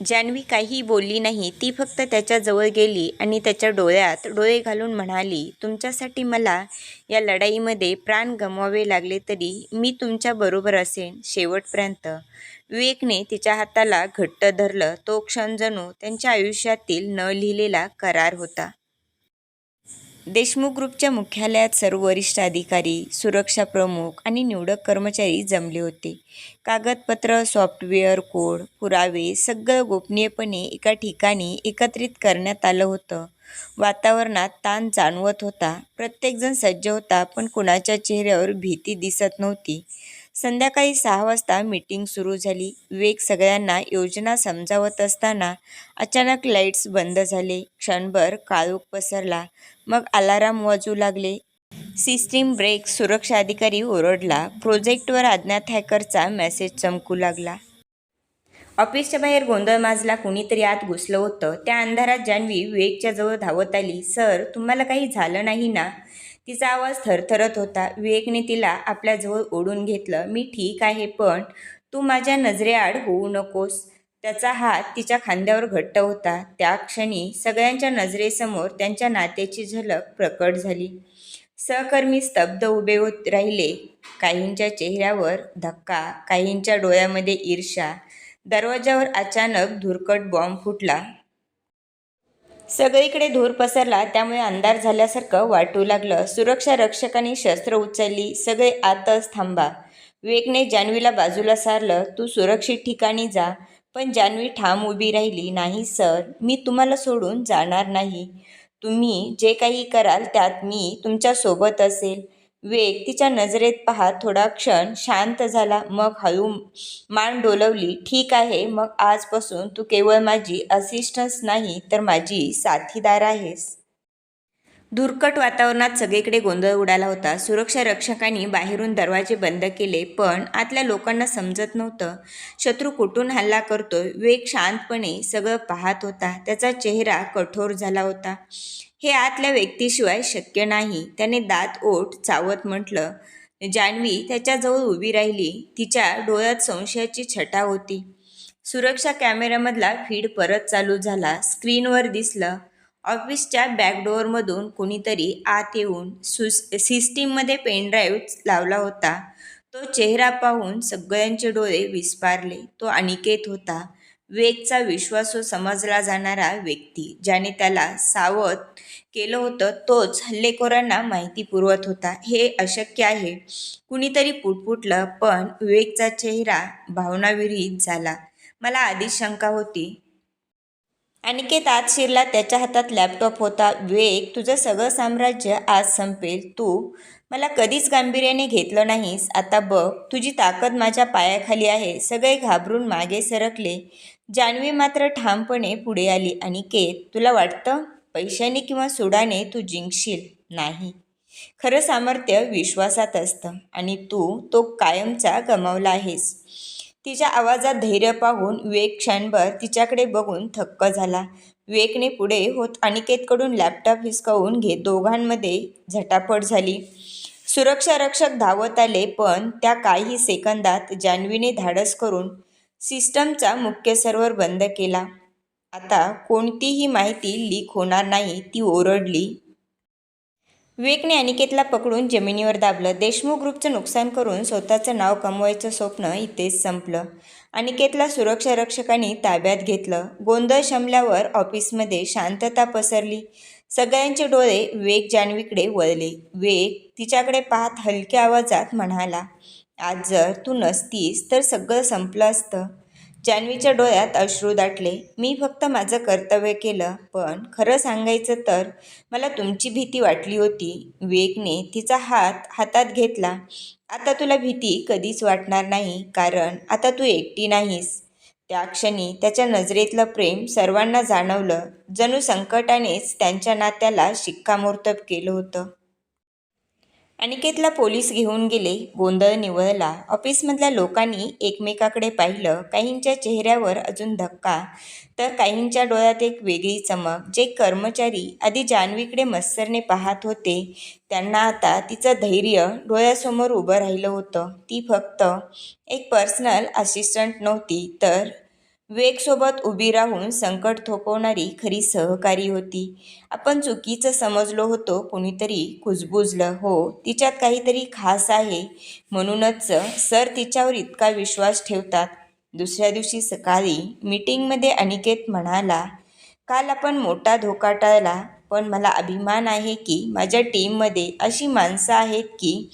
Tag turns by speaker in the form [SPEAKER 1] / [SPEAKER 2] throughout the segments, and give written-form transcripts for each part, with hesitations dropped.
[SPEAKER 1] जान्हवी काही बोलली नाही. ती फक्त त्याच्याजवळ गेली आणि त्याच्या डोळ्यात डोळे घालून म्हणाली, तुमच्यासाठी मला या लढाईमध्ये प्राण गमवावे लागले तरी मी तुमच्याबरोबर असेन शेवटपर्यंत. विवेकने तिच्या हाताला घट्ट धरलं. तो क्षण जणू त्यांच्या आयुष्यातील न लिहिलेला करार होता. देशमुख ग्रुपच्या मुख्यालयात सर्व वरिष्ठ अधिकारी, सुरक्षा प्रमुख आणि निवडक कर्मचारी जमले होते. कागदपत्र, सॉफ्टवेअर, कोड, पुरावे सगळं गोपनीयपणे एका ठिकाणी एकत्रित करण्यात आलं होतं. वातावरणात ताण जाणवत होता. प्रत्येकजण सज्ज होता, पण कुणाच्या चेहऱ्यावर भीती दिसत नव्हती. संध्याकाळी 6 वाजता मीटिंग सुरू झाली. विवेक सगळ्यांना योजना समजावत असताना अचानक लाईट्स बंद झाले. क्षणभर काळोख पसरला. मग अलार्म वाजू लागले. System break. सुरक्षा अधिकारी ओरडला. प्रोजेक्टवर अज्ञात हॅकरचा मेसेज चमकू लागला. ऑफिसच्या बाहेर गोंधळ माजला. कुणीतरी आत घुसलं होतं. त्या अंधारात जान्हवी विवेकच्या जवळ धावत आली. सर, तुम्हाला काही झालं नाही ना? तिचा आवाज थरथरत होता. विवेकने तिला आपल्याजवळ ओढून घेतलं. मी ठीक आहे, पण तू माझ्या नजरेआड होऊ नकोस. त्याचा हात तिच्या खांद्यावर घट्ट होता. त्या क्षणी सगळ्यांच्या नजरेसमोर त्यांच्या नात्याची झलक प्रकट झाली. सहकर्मी स्तब्ध उभे राहिले. काहींच्या चेहऱ्यावर धक्का, काहींच्या डोळ्यामध्ये ईर्ष्या. दरवाजावर अचानक धुरकट बॉम्ब फुटला. सगळीकडे धूर पसरला. त्यामुळे अंधार झाल्यासारखं वाटू लागलं. सुरक्षा रक्षकांनी शस्त्र उचलली. सगळे आतच थांबा. विवेकने जान्हवीला बाजूला सारलं. तू सुरक्षित ठिकाणी जा. पण जान्हवी ठाम उभी राहिली. नाही सर, मी तुम्हाला सोडून जाणार नाही. तुम्ही जे काही कराल त्यात मी तुमच्यासोबत असेल. विवेक तिच्या नजरेत पाहत थोडा क्षण शांत झाला. मग हळू मान डोलवली. ठीक आहे, मग आजपासून तू केवळ माझी असिस्टंट नाही, तर माझी साथीदार आहेस. धुरकट वातावरणात सगळीकडे गोंधळ उडाला होता. सुरक्षा रक्षकांनी बाहेरून दरवाजे बंद केले, पण आतल्या लोकांना समजत नव्हतं शत्रू कुठून हल्ला करतोय. विवेक शांतपणे सगळं पाहत होता. त्याचा चेहरा कठोर झाला होता. हे आतल्या व्यक्तीशिवाय शक्य नाही. त्याने दात ओठ चावत म्हटलं. जान्हवी त्याच्याजवळ उभी राहिली. तिच्या डोळ्यात संशयाची छटा होती. सुरक्षा कॅमेऱ्यामधला फीड परत चालू झाला. स्क्रीनवर दिसलं, ऑफिसच्या बॅकडोअरमधून कुणीतरी आत येऊन सिस्टीममध्ये पेनड्राईव्ह लावला होता. तो चेहरा पाहून सगळ्यांचे डोळे विस्फारले. तो अनिकेत होता. विवेकचा विश्वासू समजला जाणारा व्यक्ती. ज्याने त्याला सावध केलं होतं, तोच हल्लेखोरांना माहिती पुरवत होता. हे अशक्य आहे, कुणीतरी पुटपुटलं. पण विवेकचा चेहरा भावनाविरहित झाला. मला आधीच शंका होती. अनिकेत आत शिरला. त्याच्या हातात लॅपटॉप होता. विवेक, तुझं सगळं साम्राज्य आज संपेल. तू मला कधीच गांभीर्याने घेतलं नाहीस. आता बघ, तुझी ताकद माझ्या पायाखाली आहे. सगळे घाबरून मागे सरकले. जान्हवी मात्र ठामपणे पुढे आली. अनिकेत, तुला वाटतं पैशाने किंवा सुडाने तू जिंकशील? नाही. खरं सामर्थ्य विश्वासात असतं आणि तू तो कायमचा गमावला आहेस. तिच्या आवाजात धैर्य पाहून विवेक क्षणभर तिच्याकडे बघून थक्क झाला. विवेकने पुढे होत अनिकेतकडून लॅपटॉप हिसकावून घेत दोघांमध्ये झटापट झाली. सुरक्षा रक्षक धावत आले, पण त्या काही सेकंदात जान्हवीने धाडस करून सिस्टमचा मुख्य सर्व्हर बंद केला. आता कोणतीही माहिती लीक होणार नाही, ती ओरडली. विवेकने अनिकेतला पकडून जमिनीवर दाबलं. देशमुख ग्रुपचं नुकसान करून स्वतःचं नाव कमवायचं स्वप्न इथेच संपलं. अनिकेतला सुरक्षा रक्षकांनी ताब्यात घेतलं. गोंधळ शमल्यावर ऑफिसमध्ये शांतता पसरली. सगळ्यांचे डोळे विवेक जान्हवीकडे वळले. विवेक तिच्याकडे पाहत हलक्या आवाजात म्हणाला, आज जर तू नसतीस तर सगळं संपलं असतं. जान्हवीच्या डोळ्यात अश्रू दाटले. मी फक्त माझं कर्तव्य केलं, पण खरं सांगायचं तर मला तुमची भीती वाटली होती. विवेकने तिचा हात हातात घेतला. आता तुला भीती कधीच वाटणार नाही, कारण आता तू एकटी नाहीस. त्या क्षणी त्याच्या नजरेतलं प्रेम सर्वांना जाणवलं. जणू संकटानेच त्यांच्या नात्याला शिक्कामोर्तब केलं होतं. अनिकेतला पोलीस घेऊन गेले. गोंधळ निवळला. ऑफिसमधल्या लोकांनी एकमेकाकडे पाहिलं. काहींच्या चेहऱ्यावर अजून धक्का, तर काहींच्या डोळ्यात एक वेगळी चमक. जे कर्मचारी आधी जान्हवीकडे मत्सरने पाहत होते, त्यांना आता तिचं धैर्य डोळ्यासमोर उभं राहिलं होतं. ती फक्त एक पर्सनल असिस्टंट नव्हती, तर विवेकसोबत उभी राहून संकट थोपवणारी खरी सहकारी होती. आपण चुकीचं समजलो होतो, कुणीतरी कुजबुजलं, हो तिच्यात काहीतरी खास आहे म्हणूनच सर तिच्यावर इतका विश्वास ठेवतात. दुसऱ्या दिवशी सकाळी मीटिंगमध्ये अनिकेत म्हणाला, काल आपण मोठा धोका टाळला, पण मला अभिमान आहे की माझ्या टीममध्ये अशी माणसं आहेत की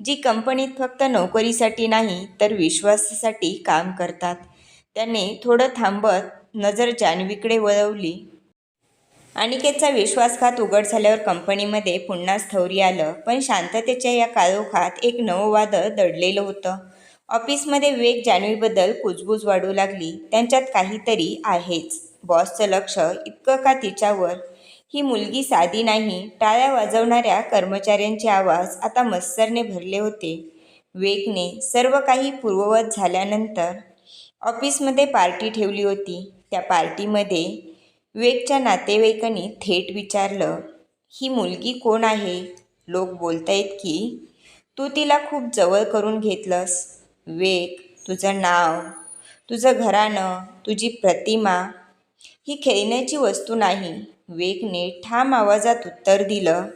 [SPEAKER 1] जी कंपनीत फक्त नोकरीसाठी नाही तर विश्वासासाठी काम करतात. त्याने थोडं थांबत नजर जान्हवीकडे वळवली. अनिकेतचा विश्वासघात उघड झाल्यावर कंपनीमध्ये पुन्हा स्थैर्य आलं, पण शांततेच्या या काळोखात एक नवं वादळ दडलेलं होतं. ऑफिसमध्ये विवेक जान्हवीबद्दल कुजबूज वाढू लागली. त्यांच्यात काहीतरी आहेच. बॉसचं लक्ष इतकं का तिच्यावर? ही मुलगी साधी नाही. टाळ्या वाजवणाऱ्या कर्मचाऱ्यांचे आवाज आता मत्सरने भरले होते. विवेकने सर्व काही पूर्ववत झाल्यानंतर ऑफिसमध्ये पार्टी ठेवली होती. त्या पार्टीमध्ये विवेकच्या नातेवाईकांनी थेट विचारलं, ही मुलगी कोण आहे? लोक बोलतायत की तू तिला खूप जवळ करून घेतलंस. विवेक, तुझं नाव, तुझं घराणं, तुझी प्रतिमा ही खेळण्याची वस्तू नाही. विवेकने ठाम आवाजात उत्तर दिलं,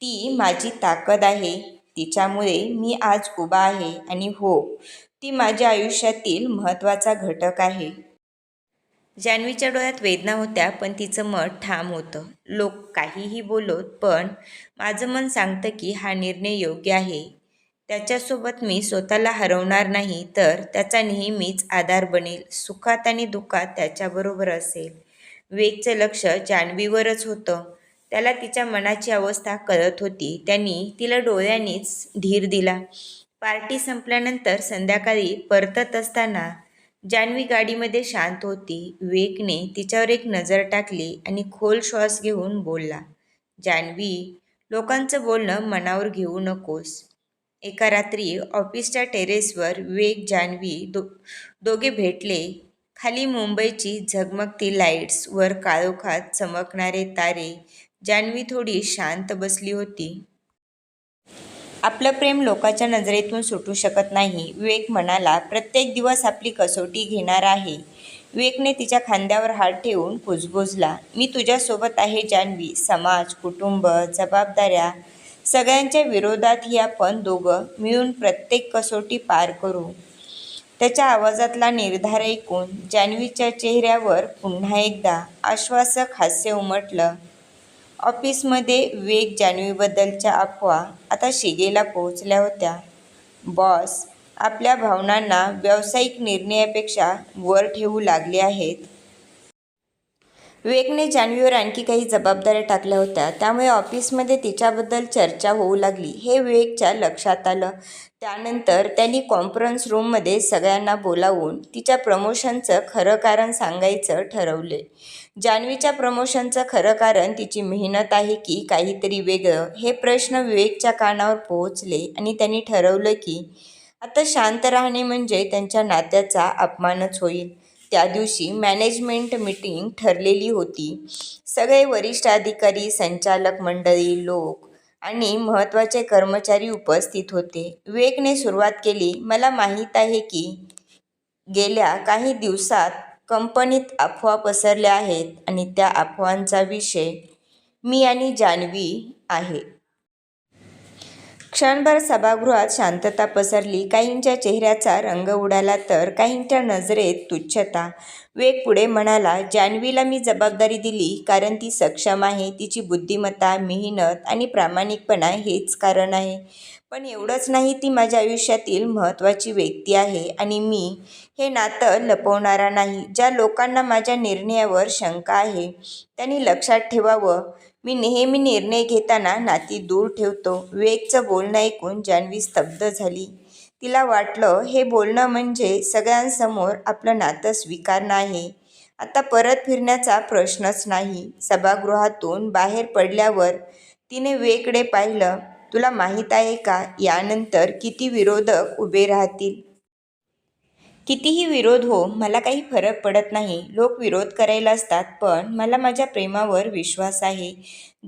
[SPEAKER 1] ती माझी ताकद आहे. तिच्यामुळे मी आज उभा आहे आणि हो, ती माझ्या आयुष्यातील महत्त्वाचा घटक आहे. जान्हवीच्या डोळ्यात वेदना होत्या, पण तिचं मत ठाम होतं. लोक काहीही बोलोत, पण माझं मन सांगतं की हा निर्णय योग्य आहे. त्याच्यासोबत मी स्वतःला हरवणार नाही, तर त्याचा नेहमीच आधार बनेल. सुखात आणि दुःखात त्याच्याबरोबर असेल. विवेकचं लक्ष जान्हवीवरच होतं. त्याला तिच्या मनाची अवस्था कळत होती. त्यांनी तिला डोळ्यांनीच धीर दिला. पार्टी संपल्यानंतर संध्याकाळी परतत असताना जान्हवी गाडीमध्ये शांत होती. विवेकने तिच्यावर एक नजर टाकली आणि खोल श्वास घेऊन बोलला, जान्हवी, लोकांचं बोलणं मनावर घेऊ नकोस. एका रात्री ऑफिसच्या टेरेसवर विवेक जान्हवी दोघे भेटले. खाली मुंबईची झगमगती लाईट्स, वर काळोखात चमकणारे तारे. जान्हवी थोडी शांत बसली होती. आपलं प्रेम लोकांच्या नजरेतून सुटू शकत नाही. विवेक म्हणाला, प्रत्येक दिवस आपली कसोटी घेणार आहे. विवेकने तिच्या खांद्यावर हात ठेवून कुजबुजला, मी तुझ्यासोबत आहे जान्हवी. समाज, कुटुंब, जबाबदाऱ्या सगळ्यांच्या विरोधातही आपण दोघं मिळून प्रत्येक कसोटी पार करू. त्याच्या आवाजातला निर्धार ऐकून जान्हवीच्या चेहऱ्यावर पुन्हा एकदा आश्वासक हास्य उमटलं. ऑफिसमध्ये विवेक जान्हवीबद्दलच्या अफवा आता शिगेला पोहोचल्या होत्या. बॉस आपल्या भावनांना व्यावसायिक निर्णयापेक्षा वर ठेवू लागले आहेत. विवेकने जान्हवीवर आणखी काही जबाबदाऱ्या टाकल्या होत्या, त्यामुळे ऑफिसमध्ये तिच्याबद्दल चर्चा होऊ लागली. हे विवेकच्या लक्षात आलं. त्यानंतर त्यांनी कॉन्फरन्स रूममध्ये सगळ्यांना बोलावून तिच्या प्रमोशनचं खरं कारण सांगायचं ठरवले. जान्हवीच्या प्रमोशनचं खरं कारण तिची मेहनत आहे की काहीतरी वेगळं, हे प्रश्न विवेकच्या कानावर पोहोचले आणि त्यांनी ठरवलं की आता शांत राहणे म्हणजे त्यांच्या नात्याचा अपमानच होईल. त्या दिवशी मॅनेजमेंट मीटिंग ठरलेली होती. सगळे वरिष्ठ अधिकारी, संचालक मंडळी, लोक आणि महत्त्वाचे कर्मचारी उपस्थित होते. विवेकने सुरुवात केली, मला माहीत आहे की गेल्या काही दिवसात कंपनीत अफवा पसरल्या आहेत आणि त्या अफवांचा विषय मी आणि जान्हवी आहे. क्षणभर सभागृहात शांतता पसरली. काहींच्या चेहऱ्याचा रंग उडाला तर काहींच्या नजरेत तुच्छता. विवेक पुढे म्हणाला, जान्हवीला मी जबाबदारी दिली कारण ती सक्षम आहे. तिची बुद्धिमत्ता, मेहनत आणि प्रामाणिकपणा हेच कारण आहे. पण एवढंच नाही, ती माझ्या आयुष्यातील महत्त्वाची व्यक्ती आहे आणि मी हे नातं लपवणारा नाही. ज्या लोकांना माझ्या निर्णयावर शंका आहे त्यांनी लक्षात ठेवावं, मी नेहमी निर्णय घेताना नाती दूर ठेवतो. विवेकचं बोलणं ऐकून जान्हवी स्तब्ध झाली. तिला वाटलं, हे बोलणं म्हणजे सगळ्यांसमोर आपलं नातं स्वीकारणं आहे. आता परत फिरण्याचा प्रश्नच नाही. सभागृहातून बाहेर पडल्यावर तिने विवेककडे पाहिलं. तुला माहीत आहे का, यानंतर किती विरोधक उभे राहतील? कितीही विरोध हो, मला काही फरक पडत नाही. लोक विरोध करायला असतात, पण मला माझ्या प्रेमावर विश्वास आहे.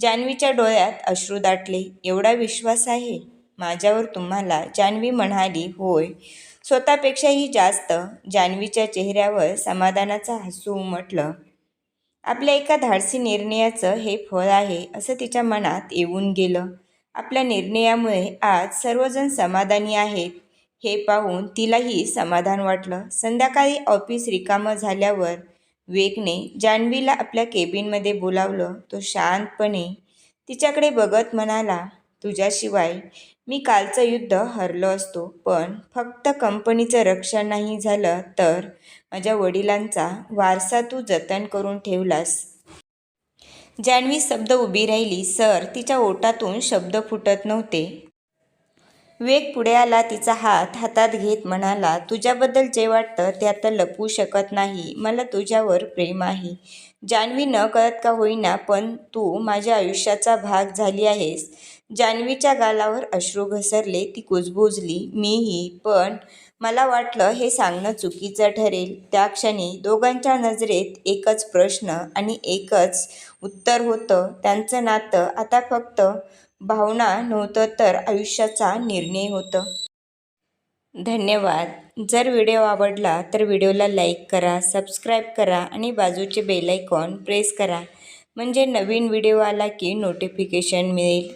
[SPEAKER 1] जान्हवीच्या डोळ्यात अश्रू दाटले. एवढा विश्वास आहे माझ्यावर तुम्हाला? जान्हवी म्हणाली, होय, स्वतःपेक्षाही जास्त जान्हवीच्या चेहऱ्यावर समाधानाचं हसू उमटलं. आपल्या एका धाडसी निर्णयाचं हे फळ आहे असं तिच्या मनात येऊन गेलं. आपल्या निर्णयामुळे आज सर्वजण समाधानी आहेत हे पाहून तिलाही समाधान वाटलं. संध्याकाळी ऑफिस रिकामं झाल्यावर विवेकने जान्हवीला आपल्या केबिनमध्ये बोलावलं. तो शांतपणे तिच्याकडे बघत म्हणाला, तुझ्याशिवाय मी कालचं युद्ध हरलो असतो, पण फक्त कंपनीचं रक्षण नाही झालं तर माझ्या वडिलांचा वारसा तू जतन करून ठेवलास. जान्हवी स्तब्ध उभी राहिली. सर, तिच्या ओठातून शब्द फुटत नव्हते. विवेक पुढे आला. तिचा हात हातात घेत म्हणाला, तुझ्याबद्दल जे वाटतं ते आता लपवू शकत नाही. मला तुझ्यावर प्रेम आहे. जान्हवी, न कळत का होईना पण तू माझ्या आयुष्याचा भाग झाली आहेस. जान्हवीच्या गालावर अश्रू घसरले. ती कुजबुजली, मीही. पण मला वाटलं हे सांगणं चुकीचं ठरेल. त्या क्षणी दोघांच्या नजरेत एकच प्रश्न आणि एकच उत्तर होतं. त्यांचं नातं आता फक्त भावना नव्हतं तर आयुष्याचा निर्णय होतं. धन्यवाद. जर व्हिडिओ आवडला तर व्हिडिओला लाईक करा, सबस्क्राईब करा आणि बाजूचे बेल आयकॉन प्रेस करा म्हणजे नवीन व्हिडिओ आला की नोटिफिकेशन मिळेल.